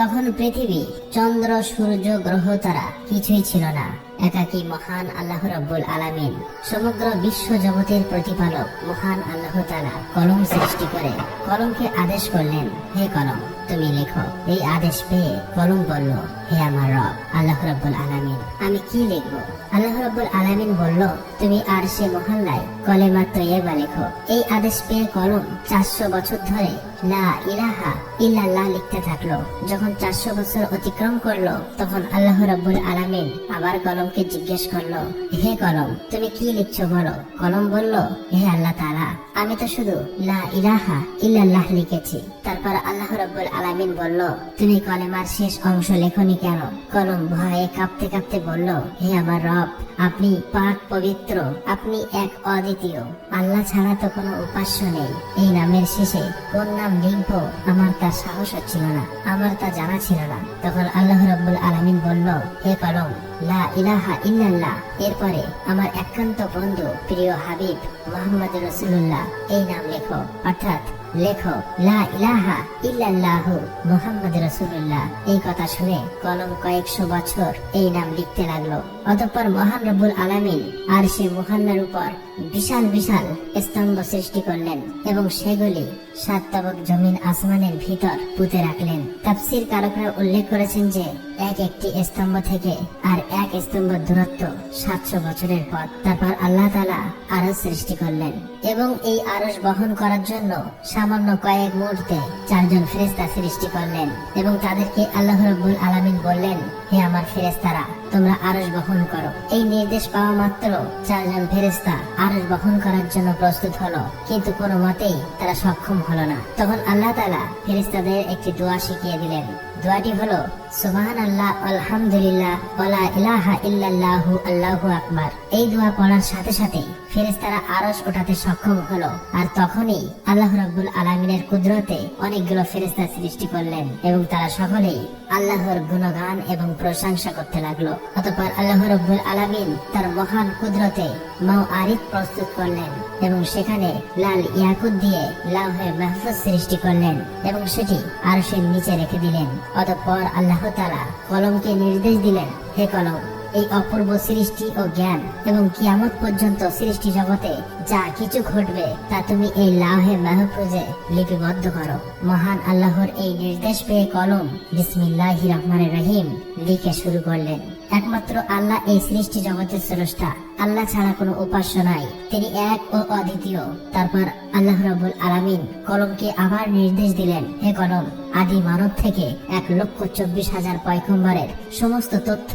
তখন পৃথিবী, চন্দ্র, সূর্য, গ্রহ তারা কিছুই ছিল না। একাকী মহান আল্লাহ রাব্বুল আলামিন, সমগ্র বিশ্ব জগতের প্রতিপালক মহান আল্লাহ তাআলা কলম সৃষ্টি করে কলমকে আদেশ করলেন, হে কলম তুমি লেখো। এই আদেশ পেয়ে কলম বলল, হে আমার রব আল্লাহ রাব্বুল আলামিন, আমি কি লিখব? আল্লাহ রাব্বুল আলামিন বলল, তুমি আরশে মহল্লায় কলেমা তৈয়বা লেখো। এই আদেশ পেয়ে কলম 400 বছর ধরে লা ইলাহা ইল্লাল্লাহ লিখতে থাকলো। যখন 400 বছর অতিক্রম করলো, তখন আল্লাহ রাব্বুল আলামিন আবার কলমকে জিজ্ঞেস করলো, হে কলম তুমি কি লিখছো বলো। কলম বলল, হে আল্লাহ তাআলা, আমি তো শুধু লা ইলাহা ইল্লাল্লাহ লিখেছি। তারপর আল্লাহ রাব্বুল আলামিন বলল, তুমি কলেমার শেষ অংশ লেখনি কেন? কলম ভয়ে কাঁপতে কাঁপতে বলল, হে আমার রব, আপনি পাক পবিত্র, আপনি এক অদ্বিতীয়, আল্লাহ ছাড়া তো কোনো উপাস্য নেই। এই নামের শেষে কোন নাম লিখবো আমার তা সাহস হচ্ছিল না, আমার তা জানা ছিল না। তখন আল্লাহ রাব্বুল আলামিন বলল, হে কলম লা ইলাহা ইল্লাল্লাহ, এরপরে আমার একান্ত বন্ধু প্রিয় হাবিব মুহাম্মদ রাসূলুল্লাহ এই নাম লেখো। অর্থাৎ লেখো লা ইলাহা ইল্লাল্লাহু মুহাম্মদ রাসূলুল্লাহ। এই কথা শুনে কলম কয়েকশো বছর এই নাম লিখতে লাগলো। অতঃপর মহান রব্বুল আলামিন আরশে মুহাল্লার উপর বিশাল বিশাল স্তম্ভ সৃষ্টি করলেন এবং সেগুলি 7 তাবক জমিন আসমানের ভিতর পুঁতে রাখলেন। তাফসীর কারকরা উল্লেখ করেছেন যে এক একটি স্তম্ভ থেকে আর এক স্তম্ভ দূরত্ব 700 বছরের পথ। তারপর আল্লাহ তাআলা আরশ সৃষ্টি করলেন এবং এই আরশ বহন করার জন্য সামান্য কয়েক মুহূর্তে 4 জন ফেরেশতা সৃষ্টি করলেন এবং তাদেরকে আল্লাহ রাব্বুল আলামিন বললেন, হে আমার ফেরেশতারা, তোমরা আরশ বহন করো। এই নির্দেশ পাওয়া মাত্র 4 জন ফেরেশতা আরশ বহন করার জন্য প্রস্তুত হলো, কিন্তু কোনো মতেই তারা সক্ষম হলো না। তখন আল্লাহ তাআলা ফেরেশতাদের একটি দোয়া শিখিয়ে দিলেন। দোয়াটি হলো সুবহানাল্লাহ, আলহামদুলিল্লাহ, ওয়ালা ইলাহা ইল্লাল্লাহু, আল্লাহু আকবার। এই দোয়া পড়ার সাথে সাথে ফেরেশতারা আরশ ওঠাতে সক্ষম হলো। আর তখনই আল্লাহ রাব্বুল আলামিনের কুদরতে অনেকগুলো ফেরেশতা সৃষ্টি করলেন এবং তারা সকলেই আল্লাহর গুণগান এবং প্রশংসা করতে লাগলো। অতঃপর আল্লাহ রাব্বুল আলামিন তার মহান কুদরতে মাওআরিদ প্রস্তুত করলেন এবং সেখানে লাল ইয়াকুত দিয়ে লাওহে মাহফুজ সৃষ্টি করলেন এবং সেটি আরশের নিচে রেখে দিলেন। অতঃপর আল্লাহ তাআলা কলমকে নির্দেশ দিলেন, হে কলম, এই অপূর্ব সৃষ্টি ও জ্ঞান এবং কিয়ামত পর্যন্ত সৃষ্টি জগতে যা কিছু ঘটবে তা তুমি এই লাওহে মাহফুজে লিপিবদ্ধ করো। মহান আল্লাহর এই নির্দেশ পেয়ে কলম বিসমিল্লাহির রহমানির রহিম লিখে শুরু করলেন। একমাত্র আল্লাহ এই সৃষ্টি জগতের স্রষ্টা, আল্লাহ ছাড়া কোনো উপাস্য নাই, তিনি এক ও অদ্বিতীয়। তারপর আল্লাহ রাব্বুল আলামিন কলমকে আবার নির্দেশ দিলেন, হে কলম, আদি মানব থেকে 1,24,000 পয়গম্বরের সমস্ত তথ্য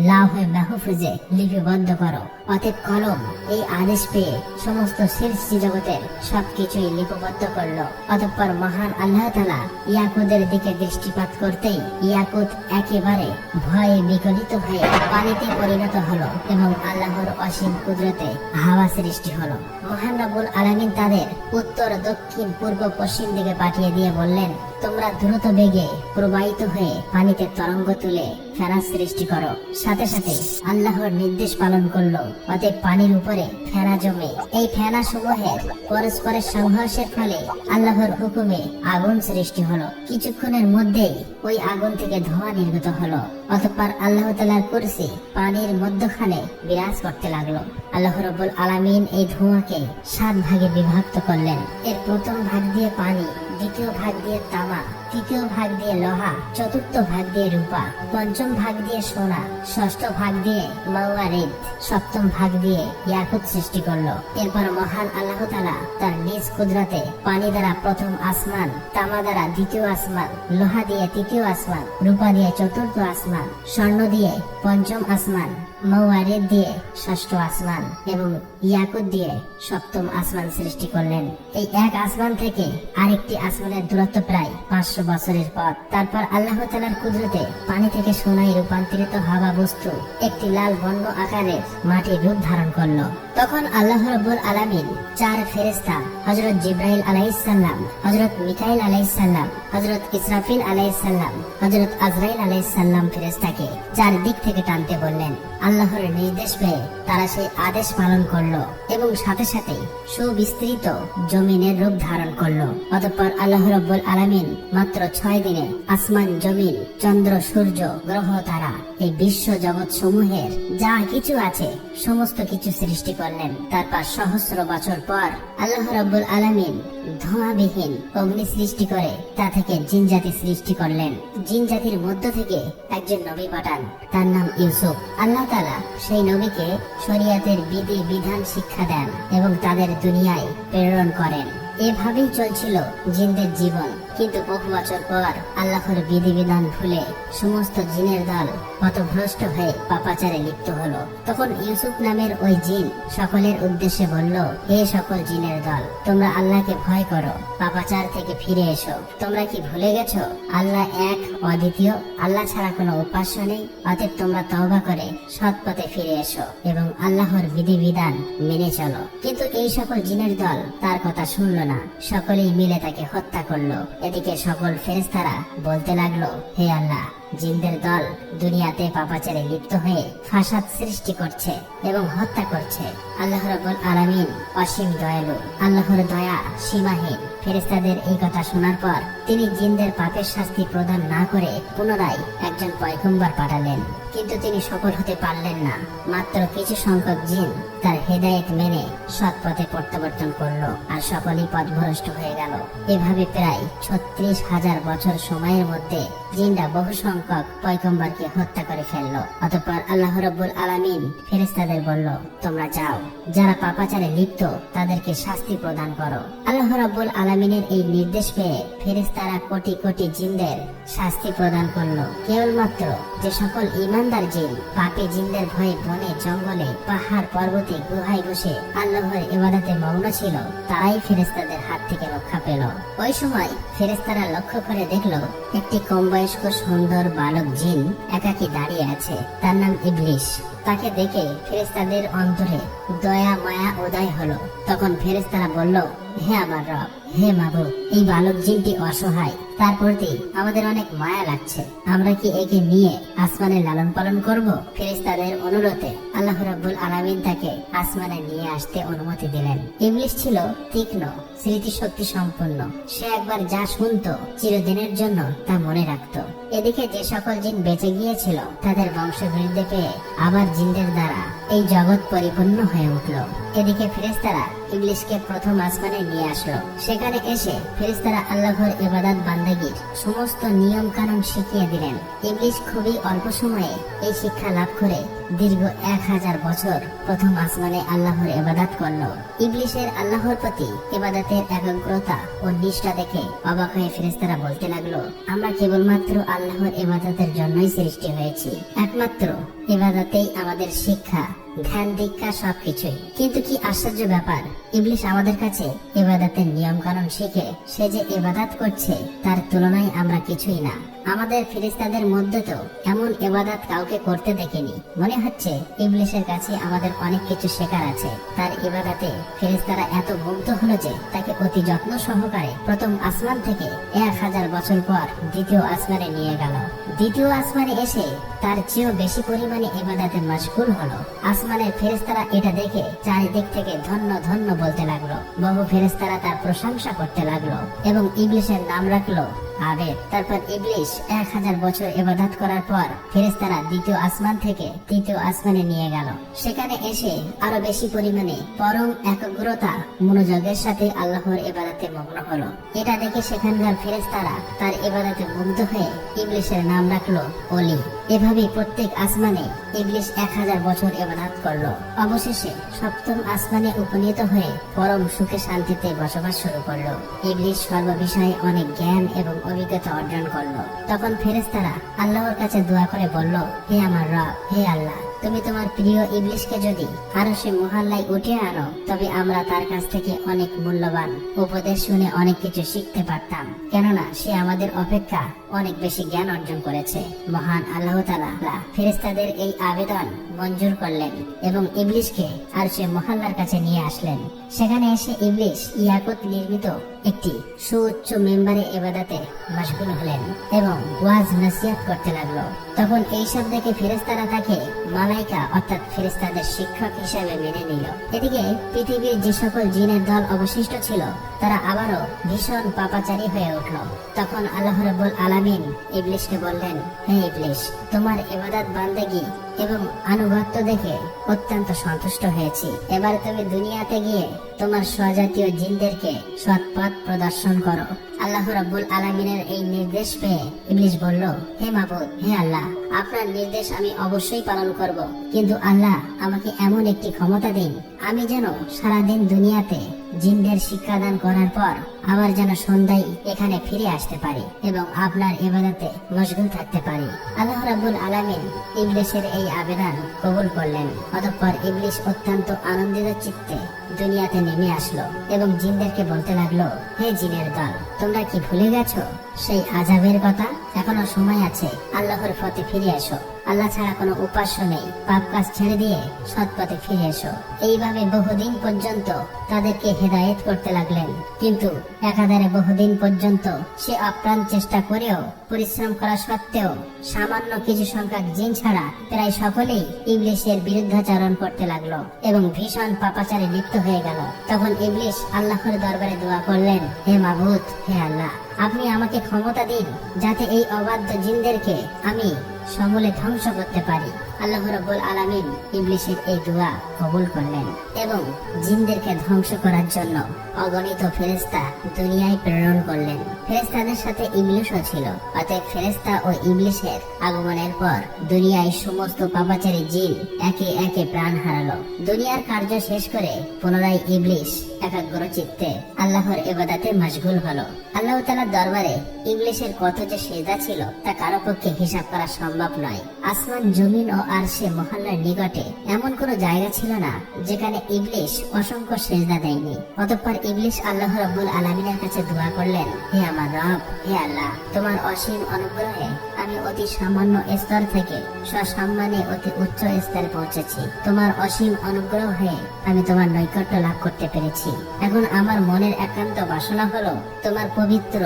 লাওহে মাহফুজে লিপিবদ্ধ করো। অতএব কলম এই আদেশ পেয়ে সমস্ত সৃষ্টি জগতের সবকিছুই লিপিবদ্ধ করলো। অতঃপর মহান আল্লাহ তাআলা ইয়াকুতের দিকে দৃষ্টিপাত করতেই ইয়াকুত একেবারে ভয়ে বিগলিত হয়ে পানিতে পরিণত হলো এবং আল্লাহর অসীম কুদরতে হাওয়া সৃষ্টি হলো। মহান রব্বুল আলামিন তাদের উত্তর, দক্ষিণ, পূর্ব, পশ্চিম দিকে পাঠিয়ে দিয়ে বললেন, তোমরা দ্রুত বেগে প্রবাহিত হয়ে পানিতে তরঙ্গ তুলে ফেনা সৃষ্টি করো। সাথে সাথে আল্লাহর নির্দেশ পালন করলো। অতএব পানির উপরে ফেনা জমে এই ফেনা সমূহের পরস্পরের সংঘর্ষের ফলে আল্লাহর হুকুমে আগুন সৃষ্টি হলো। কিছুক্ষণের মধ্যেই ওই আগুন থেকে ধোঁয়া নির্গত হলো। অতঃপর আল্লাহ তাআলার কুরসি পানির মধ্যখানে বিরাজ করতে লাগলো। আল্লাহ রাব্বুল আলামিন এই ধোঁয়াকে 7 ভাগে বিভক্ত করলেন। এর প্রথম ভাগ দিয়ে পানি, দ্বিতীয় ভাগ দিয়ে তামা, তৃতীয় ভাগ দিয়ে লোহা, চতুর্থ ভাগ দিয়ে রূপা, পঞ্চম ভাগ দিয়ে সোনা, ষষ্ঠ ভাগ দিয়ে মাওয়ারিদ, সপ্তম ভাগ দিয়ে ইয়াকুত সৃষ্টি করলো। এরপর মহান আল্লাহ তাআলা তার নিজ কুদরতে পানি দ্বারা প্রথম আসমান, তামা দ্বারা দ্বিতীয় আসমান, লোহা দিয়ে তৃতীয় আসমান, রূপা দিয়ে চতুর্থ আসমান, স্বর্ণ দিয়ে পঞ্চম আসমান, মাওয়ারিদ দিয়ে ষষ্ঠ আসমান এবং ইয়াকুত দিয়ে সপ্তম আসমান সৃষ্টি করলেন। এই এক আসমান থেকে আরেকটি আসমানের দূরত্ব প্রায় 500 বছরের পথ। তারপর আল্লাহ তাআলার কুদরতে পানি থেকে সোনায় রূপান্তরিত হওয়া বস্তু একটি লাল বর্ণ আকারের মাটির রূপ ধারণ করলো। তখন আল্লাহ রাব্বুল আলামিন 4 ফেরেশতা হযরত জিবরাইল আলাইহিস সালাম, হযরত মিকাইল আলাইহিস সালাম, হযরত ইসরাফিল আলাইহিস সালাম, হযরত আজরাইল আলাইহিস সালাম ফেরেশতাকে 4 দিক থেকে টানতে বললেন। আল্লাহর নির্দেশ পেয়ে তারা সেই আদেশ পালন করলো এবং সাথে সাথে সুবিস্তৃত জমিনের রূপ ধারণ করলো। অতঃপর আল্লাহ রাব্বুল আলামিন মাত্র 6 দিনে আসমান, জমিন, চন্দ্র, সূর্য, গ্রহ, তারা, এই বিশ্ব জগৎ সমূহের যা কিছু আছে সমস্ত কিছু সৃষ্টি করলেন। তারপর সহস্র বছর পর আল্লাহ রাব্বুল আলামিন ধোঁয়াবিহীন অগ্নি সৃষ্টি করে তা থেকে জিন জাতি সৃষ্টি করলেন। জিন জাতির মধ্য থেকে একজন নবী পাঠান, তার নাম ইউসুফ। আল্লাহ তাআলা সেই নবীকে শরীয়তের বিধি বিধান শিক্ষা দেন এবং তাদের দুনিয়ায় প্রেরণ করেন। এভাবেই চলছিল জিনদের জীবন। কিন্তু বহু বছর পর আল্লাহর বিধিবিধান ভুলে সমস্ত জিনের দল পথভ্রষ্ট হয়ে পাপাচারে লিপ্ত হলো। তখন ইউসুফ নামের ওই জিন সকলের উদ্দেশ্যে বলল, হে সকল জিনের দল, তোমরা আল্লাহকে ভয় করো, পাপাচার থেকে ফিরে এসো। তোমরা কি ভুলে গেছো আল্লাহ এক, অদ্বিতীয়, আল্লাহ ছাড়া কোনো উপাস্য নেই? অতএব তোমরা তওবা করে সৎ পথে ফিরে এসো এবং আল্লাহর বিধিবিধান মেনে চলো। কিন্তু এই সকল জিনের দল তার কথা শুনল না, সকলেই মিলে তাকে হত্যা করলো। এদিকে সকল ফেরেশতারা বলতে লাগলো, হে আল্লাহ, জিনদের দল দুনিয়াতে পাপাচারে লিপ্ত হয়ে ফাসাদ সৃষ্টি করছে এবং হত্যা করছে। আল্লাহ রাব্বুল আলামিন অসীম দয়ালু, আল্লাহর দয়া সীমাহীন। ফেরেশতাদের এই কথা শোনার পর তিনি জিনদের পাপের শাস্তি প্রদান না করে পুনরায় একজন পয়গম্বর পাঠালেন। কিন্তু তিনি সফল হতে পারলেন না। মাত্র কিছু সংখ্যক জিন তার হেদায়েত মেনে সৎ পথে প্রত্যাবর্তন করলো আর সকলেই পথভ্রষ্ট হয়ে গেল। এভাবে প্রায় 36,000 বছর সময়ের মধ্যে জিনরা বহু সংখ্যক পয়গম্বরকে হত্যা করে ফেললো। অতঃপর আল্লাহ রাব্বুল আলামিন ফেরেশতাদের বলল, তোমরা যাও, যারা পাপাচারে লিপ্ত তাদেরকে শাস্তি প্রদান করো। আল্লাহ রাব্বুল আলামিনের এই নির্দেশ পেয়ে ফেরেশতারা কোটি কোটি জিনদের শাস্তি প্রদান করলো। কেবলমাত্র যে সকল ইমানদার জিন পাপী জিনদের ভয়ে বনে জঙ্গলে পাহাড় পর্বতে গুহায় বসে আল্লাহর ইবাদতে মগ্ন ছিল তারাই ফেরেশতাদের হাত থেকে রক্ষা পেল। ওই সময় ফেরেশতারা লক্ষ্য করে দেখলো একটি কম বয়স্ক সুন্দর বালক জিন একাকী দাঁড়িয়ে আছে। তার নাম ইবলিশ। তাকে দেখে ফেরেশতাদের অন্তরে দয়া মায়া উদয় হলো। তখন ফেরেশতারা বলল, হে আমার রব, হে মাবুদ, এই বালক জিনটি অসহায়, তার প্রতি আমাদের অনেক মায়া লাগছে। আমরা কি একে নিয়ে আসমানে লালন পালন করব? ফেরেশতাদের অনুরোধে আল্লাহ রাব্বুল আলামিন তাকে আসমানে নিয়ে আসতে অনুমতি দিলেন। ইবলিশ ছিল তীক্ষ্ণ স্মৃতিশক্তি সম্পন্ন। সে একবার যা শুনতো চিরদিনের জন্য তা মনে রাখতো। এদিকে যে সকল জিন বেঁচে গিয়েছিল তাদের বংশবৃদ্ধি পেয়ে আবার জিনদের দ্বারা এই জগৎ পরিপূর্ণ হয়ে উঠল। এদিকে ফেরেশতারা ইবলিশকে প্রথম আসমানে নিয়ে আসলো। সেখানে এসে ফেরেশতারা আল্লাহর ইবাদত বান্দাগির সমস্ত নিয়ম কানুন শিখিয়ে দিলেন। ইবলিশ খুবই অল্প সময়ে এই শিক্ষা লাভ করে দীর্ঘ 1000 বছর প্রথম আসমানে আল্লাহর ইবাদত করলো। ইবলিশের আল্লাহর প্রতি ইবাদতের একাগ্রতা ও নিষ্ঠা দেখে অবাক হয়ে ফেরেশতারা বলতে লাগলো, আমরা কেবলমাত্র আল্লাহর ইবাদতের জন্যই সৃষ্টি হয়েছি। একমাত্র ইবাদতেই আমাদের শিক্ষা, ধ্যান, দীক্ষা সবকিছুই। কিন্তু কি আশ্চর্য ব্যাপার, ইবলিশ আমাদের কাছে ইবাদতের নিয়ম কানুন শিখে সে যে ইবাদত করছে তার তুলনায় আমরা কিছুই না। আমাদের ফেরেশতাদের মধ্যে তো এমন ইবাদত কাউকে করতে দেখিনি। মনে হচ্ছে ইবলিশের কাছে আমাদের অনেক কিছু শেখার আছে। তার ইবাদতে ফেরেশতারা এত মুগ্ধ হলো যে তাকে অতি যত্ন সহকারে প্রথম আসমান থেকে 1000 বছর পর দ্বিতীয় আসমানে নিয়ে গেল। দ্বিতীয় আসমানে এসে তার চেয়েও বেশি পরিমাণে ইবাদতে মশগুল হলো। আসমানের ফেরেশতারা এটা দেখে চারিদিক থেকে ধন্য ধন্য বলতে লাগলো। বহু ফেরেশতারা তার প্রশংসা করতে লাগলো এবং ইবলিশের নাম রাখলো আবেদ। তারপর ইবলিশ 1000 বছর ইবাদত করার পর ফেরেশতারা দ্বিতীয় আসমান থেকে তৃতীয় আসমানে নিয়ে গেল। সেখানে এসে আরো বেশি পরিমাণে পরম একাগ্রতা মনোযোগের সাথে আল্লাহর ইবাদতে মগ্ন হলো। এটা দেখে সেখানকার ফেরেশতারা তার ইবাদতে মুগ্ধ হয়ে ইবলিশের নাম রাখলো ওলি। এভাবে প্রত্যেক আসমানে ইবলিশ 1000 বছর ইবাদত করলো। অবশেষে সপ্তম আসমানে উপনীত হয়ে পরম সুখে শান্তিতে বসবাস শুরু করলো। ইবলিশ সর্ববিষয়ে অনেক জ্ঞান এবং অভিজ্ঞতা অর্জন করলো। তখন ফেরেশতারা আল্লাহর কাছে দোয়া করে বলল, হে আমার রব, হে আল্লাহ, তুমি তোমার প্রিয় ইবলিশকে যদি আরশে মুহাল্লায় উঠিয়ে আনো, তবে আমরা তার কাছ থেকে অনেক মূল্যবান উপদেশ শুনে অনেক কিছু শিখতে পারতাম, কেননা সে আমাদের অপেক্ষা অনেক বেশি জ্ঞান অর্জন করেছে। মহান আল্লাহ তাআলা ফেরেশতাদের এই আবেদন মঞ্জুর করলেন এবং ইবলিশকে আরশে মুহাল্লার কাছে নিয়ে আসলেন। সেখানে এসে ইবলিশ ইয়াকুত নির্মিত একটি সুউচ্চ মেম্বারে ইবাদতে মশগুল হলেন এবং ওয়াজ নসিহত করতে লাগলো। তখন এইসব দেখে ফেরেশতারা তাকে মালাইকা অর্থাৎ ফেরেশতাদের শিক্ষক হিসেবে মেনে নিল। এদিকে পৃথিবীর যে সকল জিনের দল অবশিষ্ট ছিল তারা আবারও ভীষণ পাপাচারী হয়ে উঠল। তখন আল্লাহ রাব্বুল আলামিন ইবলিশকে বললেন, হে ইবলিশ, তোমার ইবাদত বান্দেগী এবং আনুগত্য দেখে অত্যন্ত সন্তুষ্ট হয়েছি। এবার তুমি দুনিয়াতে গিয়ে তোমার স্বজাতীয় জিনদেরকে সৎ পথ প্রদর্শন করো। আল্লাহ রাব্বুল আলামিনের এই নির্দেশ পেয়ে ইবলিশ বলল, হে মাবুদ, হে আল্লাহ, আপনার নির্দেশ আমি অবশ্যই পালন করব, কিন্তু আল্লাহ আমাকে এমন একটি ক্ষমতা দিন আমি যেন সারাদিন দুনিয়াতে জিনদের শিক্ষাদান করার পর আবার যেন সন্ধ্যায় এখানে ফিরে আসতে পারি এবং আপনার ইবাদতে মশগুল থাকতে পারি। আল্লাহ রাব্বুল আলামিন ইবলিশের এই আবেদন কবুল করলেন। অতঃপর ইবলিশ অত্যন্ত আনন্দিত চিত্তে দুনিয়াতে নেমে আসলো এবং জিনদেরকে বলতে লাগলো, হে জিনের দল, তোমরা কি ভুলে গেছো সেই আযাবের কথা? এখনো সময় আছে, আল্লাহর পথে ফিরে এসো। আল্লাহ ছাড়া কোনো উপাস্য নেই, পাপ কাজ ছেড়ে দিয়ে সৎ পথে ফিরে এসো। এইভাবে বহুদিন পর্যন্ত তাদেরকে হেদায়েত করতে লাগলেন, কিন্তু একাধারে বহুদিন পর্যন্ত সে আপ্রাণ চেষ্টা করেও পরিশ্রম করা সত্ত্বেও সামান্য কিছু সংখ্যক জিন ছাড়া প্রায় সকলেই ইবলিশের বিরুদ্ধাচরণ করতে লাগলো এবং ভীষণ পাপাচারে লিপ্ত হয়ে গেল। তখন ইবলিশ আল্লাহর দরবারে দোয়া করলেন, হে মাবুদ, হে আল্লাহ, আপনি আমাকে ক্ষমতা দিন যাতে এই অবাধ্য জিনদেরকে আমি সমূলে ধ্বংস করতে পারি। আল্লাহ রাব্বুল আলামিন ইবলিশের এই দোয়া কবুল করলেন এবং জিনদেরকে ধ্বংস করার জন্য অগণিত ফেরেশতা দুনিয়ায় প্রেরণ করলেন। ফেরেশতাদের সাথে ইবলিশও ছিল। অতএব ফেরেশতা ও ইবলিশের আগমনের পর দুনিয়ায় সমস্ত পাপাচারী জিন একে একে প্রাণ হারালো। দুনিয়ার কার্য শেষ করে পুনরায় ইবলিশ একাগ্র চিত্তে আল্লাহর ইবাদতে মশগুল হলো। আল্লাহ তাআলার দরবারে ইবলিশের কত যে সেজদা ছিল তা কারো পক্ষে হিসাব করা সম্ভব নয়। আসমান, জমিন ও আরশে মুহাল্লার নিকটে এমন কোনো জায়গা ছিল না যেখানে ইবলিশ অসংখ্য সেজদা দেয়নি। অতঃপর ইবলিশ আল্লাহ রাব্বুল আলামিনের কাছে দোয়া করলেন, হে আমার রব, হে আল্লাহ, তোমার অসীম অনুগ্রহে আমি অতি সামান্য স্তর থেকে সসম্মানে অতি উচ্চ স্তরে পৌঁছেছি। তোমার অসীম অনুগ্রহে আমি তোমার নৈকট্য লাভ করতে পেরেছি। এখন আমার মনের একান্ত বাসনা হলো তোমার পবিত্র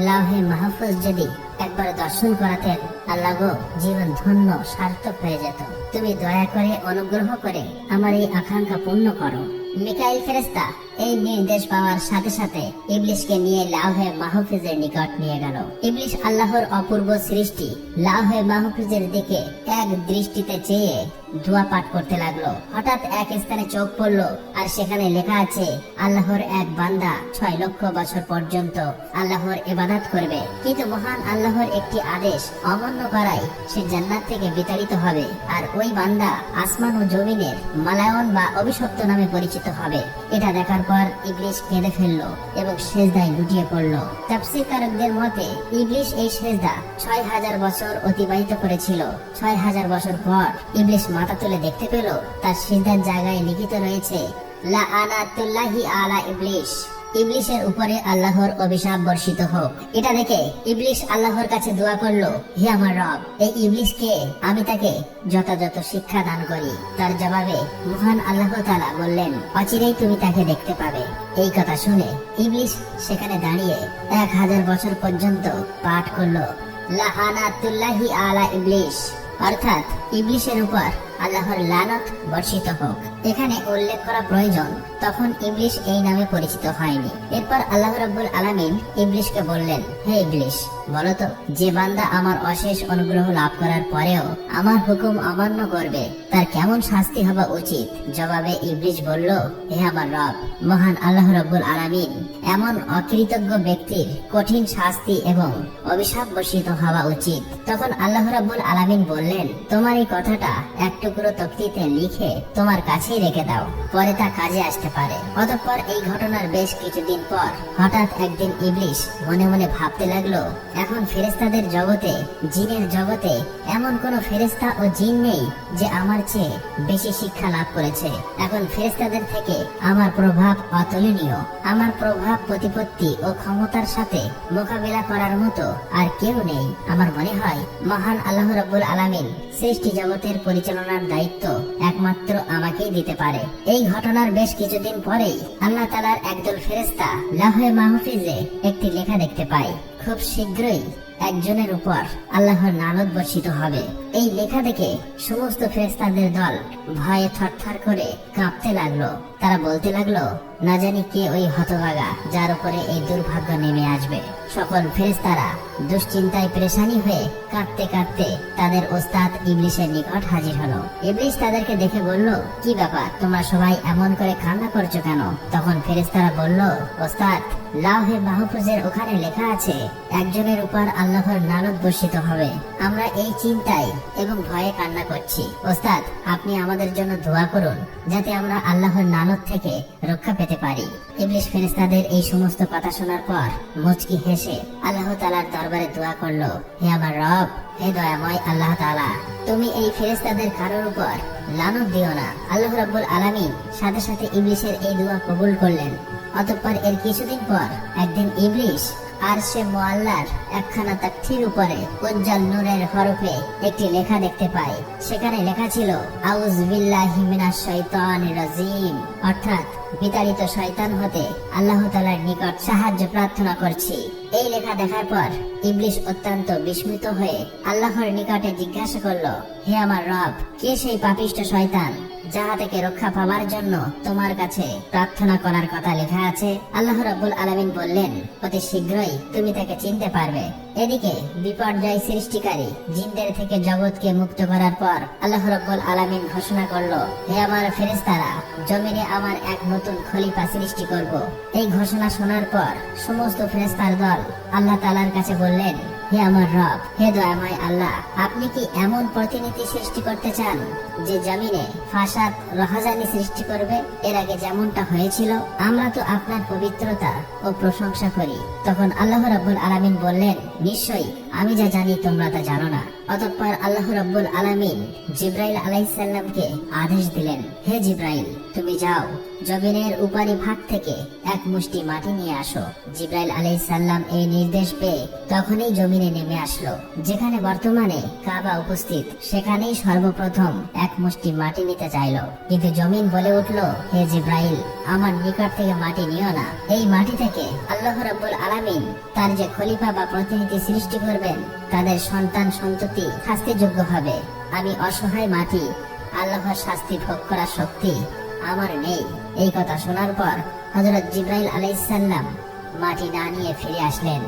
লাউহে মাহফুজ যদি একবার দর্শন করাতেন, আল্লাহ গো, জীবন ধন্য সার্থক হয়ে যেত। তুমি দয়া করে অনুগ্রহ করে আমার এই আকাঙ্ক্ষা পূর্ণ করো। মিকাইল ফেরেশতা এই নির্দেশ পাওয়ার সাথে সাথে ইবলিশকে নিয়ে লাউহে মাহফুজের নিকট নিয়ে গেল। ইবলিশ আল্লাহর অপূর্ব সৃষ্টি লাউহে মাহফুজের দিকে এক দৃষ্টিতে চেয়ে দোয়া পাঠ করতে লাগলো। হঠাৎ এক স্থানে চোখ পড়লো আর সেখানে লেখা আছে, আল্লাহর এক বান্দা 6 লক্ষ বছর পর্যন্ত আল্লাহর ইবাদত করবে, কিন্তু মহান আল্লাহর একটি আদেশ অমান্য করায় সে জান্নাত থেকে বিতাড়িত হবে, আর ওই বান্দা আসমান ও জমিনের মালায়ন বা অভিশপ্ত নামে পরিচিত হবে। এটা দেখার পর ইবলিশ কেঁদে ফেললো এবং সেজদায় লুটিয়ে পড়লো। তাফসীরকারকদের মতে ইবলিশ এই সেজদা 6000 বছর অতিবাহিত করেছিল। 6000 বছর পর ইবলিশ মাথা তুলে দেখতে পেল তার সিজদার জায়গায় লিখিত রয়েছে, লাআনাতুল্লাহি আলা ইবলিশ, ইবলিশের উপরে আল্লাহর অভিশাপ বর্ষিত হোক। এটা দেখে ইবলিশ আল্লাহর কাছে দোয়া করলো, হে আমার রব, এই ইবলিশকে আমি তাকে যথাযথ শিক্ষা দান করি। তার জবাবে মহান আল্লাহ তাআলা বললেন, অচিরেই তুমি তাকে দেখতে পাবে। এই কথা শুনে ইবলিশ সেখানে দাঁড়িয়ে 1000 বছর পর্যন্ত পাঠ করলো, লাআনাতুল্লাহি আলা ইবলিশ, অর্থাৎ ইবলিশের উপর আল্লাহর লানত বর্ষিত হোক। এখানে উল্লেখ করা প্রয়োজন, তখন ইবলিশ এই নামে পরিচিত হয়নি। এরপর আল্লাহ রাব্বুল আলামিন ইবলিশকে বললেন, হে ইবলিশ, বলতো যে বান্দা আমার অশেষ অনুগ্রহ লাভ করার পরেও আমার হুকুম অমান্য করবে তার কেমন শাস্তি হওয়া উচিত? জবাবে ইবলিশ বলল, হে আমার রব, মহান আল্লাহ রাব্বুল আলামিন এমন অকৃতজ্ঞ ব্যক্তির কঠিন শাস্তি এবং অভিশাপ বর্ষিত হওয়া উচিত। তখন আল্লাহ রাব্বুল আলামিন বললেন, তোমার এই কথাটা এক টুকরো তকতিতে লিখে তোমার কাছেই রেখে দাও, পরে তা কাজে আসতে পারে। অতঃপর এই ঘটনার বেশ কিছুদিন পর হঠাৎ একদিন ইবলিশ মনে মনে ভাবতে লাগলো, এখন ফেরেশতাদের জগতে, জিনের জগতে এমন কোন ফেরেশতা ও জিন নেই যে আমার চেয়ে বেশি শিক্ষা লাভ করেছে। এখন ফেরেশতাদের থেকে আমার প্রভাব অতুলনীয়। আমার প্রভাব, প্রতিপত্তি ও ক্ষমতার সাথে মোকাবিলা করার মতো আর কেউ নেই। আমার মনে হয় মহান আল্লাহ রাব্বুল আলামিন সৃষ্টি জগতের পরিচালনার দায়িত্ব একমাত্র আমাকেই দিতে পারে। এই ঘটনার বেশ কিছুদিন পরেই আল্লাহ তাআলার একদল ফেরেশতা লাউহে মাহফুজে একটি লেখা দেখতে পায়, খুব শীঘ্রই একজনের উপর আল্লাহর লানত বর্ষিত হবে। এই লেখা দেখে সমস্ত ফেরেশতাদের দল ভয়ে থরথর করে কাঁপতে লাগলো। তারা বলতে লাগলো, না জানি কে ওই হতভাগা যার উপরে এই দুর্ভাগ্য নেমে আসবে। সকল ফেরেশতারা দুশ্চিন্তায় পেরেশানি হয়ে কাঁদতে কাঁদতে তাদের ওস্তাদ ইবলিশের নিকট হাজির হলো। ইবলিশ তাদেরকে দেখে বলল, কি ব্যাপার, তোমরা সবাই এমন করে কান্না করছো কেন? তখন ফেরেশতারা বলল, ওস্তাদ, লাউহে মাহফুজের ওখানে লেখা আছে একজনের উপর আল্লাহর লানত বর্ষিত হবে। আমরা এই চিন্তায় এবং ভয়ে কান্না করছি। ওস্তাদ, আপনি আমাদের জন্য দোয়া করুন যাতে আমরা আল্লাহর লানত থেকে রক্ষা পেতে পারি। ইবলিশ ফেরেশতাদের এই সমস্ত কথা শোনার পর মুচকি হেসে আল্লাহ তাআলার দরবারে দোয়া করলো, হে আমার রব, হে দয়াময় আল্লাহ তাআলা, তুমি এই ফেরেশতাদের কারোর উপর লানত দিও না। আল্লাহ রাব্বুল আলামিন সাথে সাথে ইবলিশের এই দোয়া কবুল করলেন। অতঃপর এর কিছুদিন পর একদিন ইবলিশ আরশে মুআল্লার একখানা তাকথির উপরে উজ্জ্বল নূরের হরফে একটি লেখা দেখতে পায়। সেখানে লেখা ছিল, আউযু বিল্লাহি মিনাশ শাইতানির রাজিম, অর্থাৎ বিতাড়িত শয়তান হতে আল্লাহ তাআলার নিকট সাহায্য প্রার্থনা করছি। এই লেখা দেখার পর ইবলিশ অত্যন্ত বিস্মিত হয়ে আল্লাহর নিকটে জিজ্ঞাসা করলো, হে আমার রব, কে সেই পাপিষ্ঠ শয়তান যাহা থেকে রক্ষা পাওয়ার জন্য তোমার কাছে প্রার্থনা করার কথা লেখা আছে? আল্লাহ রাব্বুল আলামিন বললেন, অতি শীঘ্রই তুমি তাকে চিনতে পারবে। এদিকে বিপর্যয় সৃষ্টিকারী জিনদের থেকে জগৎকে মুক্ত করার পর আল্লাহ রাব্বুল আলামিন ঘোষণা করলো, হে আমার ফেরেশতারা, জমিনে আমার এক নতুন খলিফা সৃষ্টি করব। এই ঘোষণা শোনার পর সমস্ত ফেরেশতার দল আল্লাহ তাআলার কাছে বললেন, হে আমার রব, হে দয়াময় আল্লাহ, আপনি কি এমন প্রতিনিধি সৃষ্টি করতে চান যে জমিনে ফাসাদ, রাহাজানি সৃষ্টি করবে? এর আগে যেমনটা হয়েছিল, আমরা তো আপনার পবিত্রতা ও প্রশংসা করি। তখন আল্লাহ রাব্বুল আলামিন বললেন, নিশ্চয়ই আমি যা জানি তোমরা তা জানো না। অতঃপর আল্লাহ রাব্বুল আলামিন জিবরাইল আলাইহিস সালামকে আদেশ দিলেন, হে জিবরাইল, তুমি যাও, জমিনের উপরি ভাগ থেকে এক মুষ্টি মাটি নিয়ে আসো। জিবরাইল আলাইহিস সালাম এই নির্দেশ পেয়ে তখনই জমিনে নেমে আসলো। যেখানে বর্তমানে কাবা উপস্থিত, সেখানেই সর্বপ্রথম এক মুষ্টি মাটি নিতে চাইলো, কিন্তু জমিন বলে উঠলো, হে জিবরাইল, আমার নিকট থেকে মাটি নিও না। এই মাটি থেকে আল্লাহ রাব্বুল আলামিন তার যে খলিফা বা প্রতিনিধি সৃষ্টি করবেন, তাদের সন্তান সন্ততি শাস্তিযোগ্য হবে। আমি অসহায় মাটি, আল্লাহর শাস্তি ভোগ করার শক্তি আমার নেই। এই কথা শোনার পর হযরত জিবরাইল আলাইহিস সালাম মাটি না নিয়ে ফিরে আসলেন।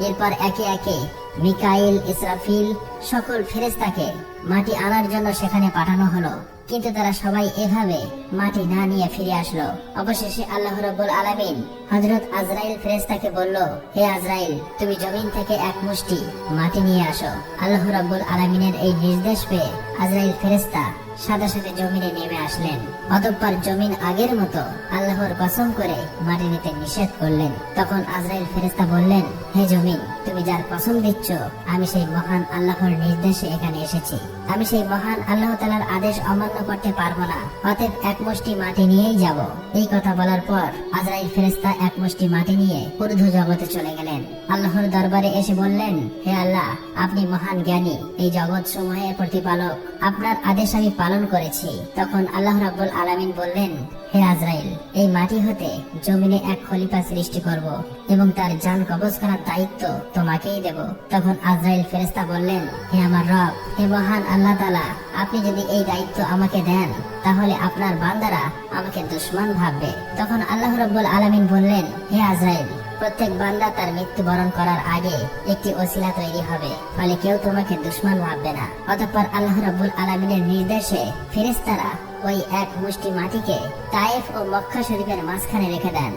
এরপর একে একে মিকাইল, ইসরাফিল সকল ফেরেশতাকে মাটি আনার জন্য সেখানে পাঠানো হলো, কিন্তু তারা সবাই এভাবে মাটি না নিয়ে ফিরে আসলো। অবশেষে আল্লাহ রাব্বুল আলামিন হযরত আজরাইল ফেরেশতাকে বলল, হে আজরাইল, তুমি জমিন থেকে এক মুষ্টি মাটি নিয়ে আসো। আল্লাহ রাব্বুল আলামিনের এই নির্দেশ পেয়ে আজরাইল ফেরেশতা সাথে সাথে জমিনে নেমে আসলেন। অতঃপর জমিন আগের মতো আল্লাহর কসম করে মাটি নিতে নিষেধ করলেন। তখন আজরাইল ফেরেশতা বললেন, হে জমিন, তুমি যার কসম দিচ্ছ, আমি সেই মহান আল্লাহর নির্দেশে এখানে এসেছি। আমি সেই মহান আল্লাহ তাআলার আদেশ অমান্য করতে পারবো না। অতএব এক মুষ্টি মাটি নিয়েই যাব। এই কথা বলার পর আজরাইল ফেরেশতা এক মুষ্টি মাটি নিয়ে ঊর্ধ্ব জগতে চলে গেলেন। আল্লাহর দরবারে এসে বললেন, হে আল্লাহ, আপনি মহান জ্ঞানী, এই জগৎ সমূহের প্রতিপালক, আপনার আদেশ আমি পালন করেছি। তখন আল্লাহ রাব্বুল আলামিন বললেন, হে আজরাইল, এই মাটি হতে জমিনে এক খলিফা সৃষ্টি করব এবং তার জান কবজ করার দায়িত্ব তোমাকেই দেব। তখন আজরাইল ফেরেশতা বললেন, হে আমার রব, হে মহান আল্লাহ তাআলা, আপনি যদি এই দায়িত্ব আমাকে দেন, তাহলে আপনার বান্দারা আমাকে দুশমন ভাববে। তখন আল্লাহ রাব্বুল আলামিন বললেন, হে আজরাইল, প্রত্যেক বান্দা তার মৃত্যুবরণ করার আগে একটি ওসিলা তৈরি হবে, ফলে কেউ তোমাকে দুশমন ভাববে না। অতঃপর আল্লাহ রাব্বুল আলামিনের নির্দেশে ফেরেশতারা ওই এক মুষ্টি মাটিকে তায়েফ ও মক্কা শরীফের মাঝখানে রেখে দেন।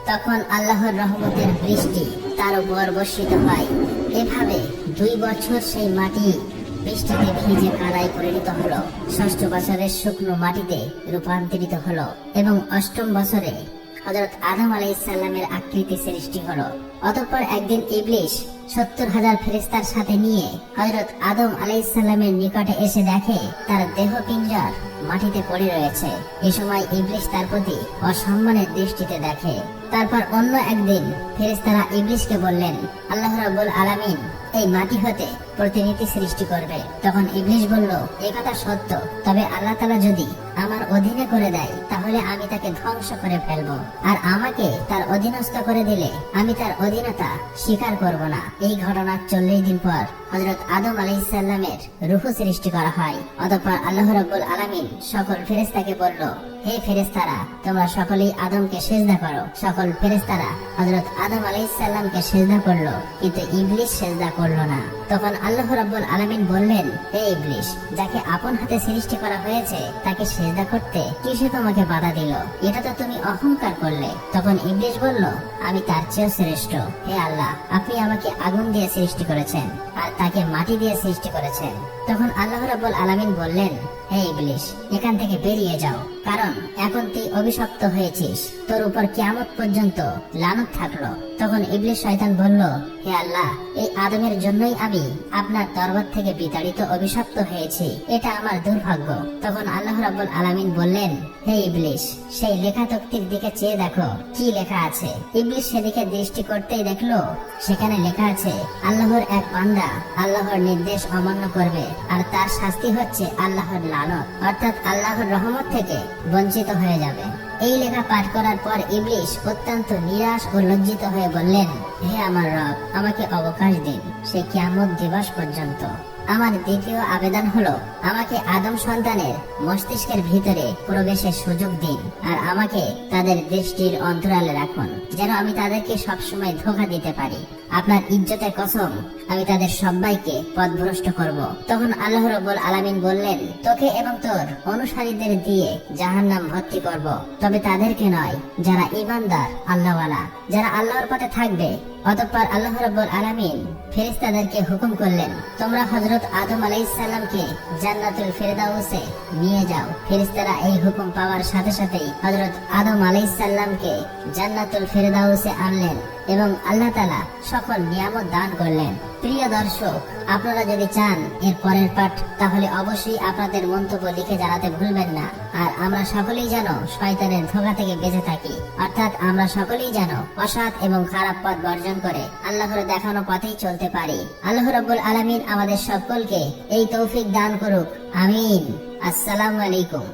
তখন আল্লাহর রহমতের বৃষ্টি তার উপর বর্ষিত হয়। এভাবে 2 বছর সেই মাটি বৃষ্টিতে ভিজে কাদায় পরিণত হলো। 6ষ্ঠ বছরের শুকনো মাটিতে রূপান্তরিত হলো এবং 8ম বছরে হযরত আদম আলাইহিসসালামের আকৃতি সৃষ্টি হলো। অতঃপর একদিন ইবলিস 70,000 ফেরেশতার সাথে নিয়ে হযরত আদম আলাইহিসসালামের নিকটে এসে দেখে তার দেহ পিঞ্জর মাটিতে পড়ে রয়েছে। এ সময় ইবলিস তার প্রতি অসম্মানের দৃষ্টিতে দেখে। তারপর অন্য একদিন ফেরেশতারা ইবলিসকে বললেন, আল্লাহ রাব্বুল আলামিন এই মাটি হতে প্রতিনিধি সৃষ্টি করবে। তখন ইবলিস বলল, এই কথা সত্য, তবে আল্লাহ তাআলা যদি আমার অধীনে করে দেয় তাহলে আমি তাকে ধ্বংস করে ফেলবো, আর আমাকে তার অধীনস্থ করে দিলে আমি তার অধীনতা স্বীকার করব না। এই ঘটনার 40 দিন পর হযরত আদম আলাইহিসসালামের রূহ সৃষ্টি করা হয়। অতঃপর আল্লাহ রাব্বুল আলামিন সকল ফেরেশতাকে বলল, হে ফেরেশতারা, তোমরা সকলেই আদমকে সিজদা করো। সকল ফেরেশতারা হযরত আদম আলাইহিসসালামকে সিজদা করলো, কিন্তু ইবলিস সিজদা করলো না। তখন আল্লাহ রাব্বুল আলামিন বললেন, হে ইবলিস, যাকে আপন হাতে সৃষ্টি করা হয়েছে তাকে সিজদা করতে কিসে তোমাকে বাধা দিল? এটা তো তুমি অহংকার করলে। তখন ইবলিস বলল, আমি তার চেয়েও শ্রেষ্ঠ। হে আল্লাহ, আপনি আমাকে আগুন দিয়ে সৃষ্টি করেছেন আর তাকে মাটি দিয়ে সৃষ্টি করেছেন। তখন আল্লাহ রাব্বুল আলামিন বললেন, হে ইবলিস, এখান থেকে বেরিয়ে যাও, কারণ এখন তুই অভিশপ্ত হয়েছিস, তোর উপর কিয়ামত পর্যন্ত লানত থাকলো। তখন ইবলিস শয়তান বলল, হে আল্লাহ, এই আদমের জন্যই আমি আপনার দরবার থেকে বিতাড়িত অভিশপ্ত হয়েছি, এটা আমার দুর্ভাগ্য। তখন আল্লাহ রাব্বুল আলামিন বললেন, হে ইবলিস, সেই লেখা তক্তির দিকে চেয়ে দেখো কি লেখা আছে। ইবলিস সেদিকে দৃষ্টি করতেই দেখলো সেখানে লেখা আছে, আল্লাহর এক বান্দা আল্লাহর নির্দেশ অমান্য করবে আর তার শাস্তি হচ্ছে আল্লাহর লানত, অর্থাৎ আল্লাহর রহমত থেকে বঞ্চিত হয়ে যাবে। এই লেখা পাঠ করার পর ইবলিস অত্যন্ত নিরাশ ও লজ্জিত হয়ে বললেন, হে আমার রব, আমাকে অবকাশ দিন সে কিয়ামত দিবস পর্যন্ত। আমার দ্বিতীয় আবেদন হলো, আমাকে আদম সন্তানের মস্তিষ্কের ভিতরে প্রবেশের সুযোগ দিন আর আমাকে তাদের দৃষ্টির অন্তরালে রাখুন, যেন আমি তাদেরকে সবসময় ধোঁকা দিতে পারি। আপনার ইজ্জতের কসম, আমি তাদের সবাইকে পথভ্রষ্ট করব। তখন আল্লাহ রাব্বুল আলামিন বললেন, তোকে এবং তোর অনুসারীদের দিয়ে জাহান্নাম ভর্তি করব, তবে তাদেরকে নয় যারা ঈমানদার আল্লাহওয়ালা, যারা আল্লাহর পথে থাকবে। অতঃপর আল্লাহ রাব্বুল আলামিন ফেরেশতাদেরকে হুকুম করলেন, তোমরা হযরত আদম আলাইহিসসালামকে জান্নাতুল ফেরদাউসে নিয়ে যাও। ফেরেশতারা এই হুকুম পাওয়ার সাথে সাথেই হযরত আদম আলাইহিসসালামকে জান্নাতুল ফেরদাউসে আনলেন এবং আল্লাহ তাআলা সকল নিয়ামত দান করলেন। প্রিয় দর্শক, আপনারা যদি চান এর পরের পাঠ, তাহলে অবশ্যই আপনাদের মন্তব্য লিখে জানাতে ভুলবেন না। আর আমরা সকলেই যেন শয়তানের ধোঁকা থেকে বেঁচে থাকি, অর্থাৎ আমরা সকলেই যেন অসৎ এবং খারাপ পথ বর্জন করে আল্লাহর দেখানো পথেই চলতে পারি। আল্লাহ রাব্বুল আলামিন আমাদের সকলকে এই তৌফিক দান করুক, আমিন। আসসালামু আলাইকুম।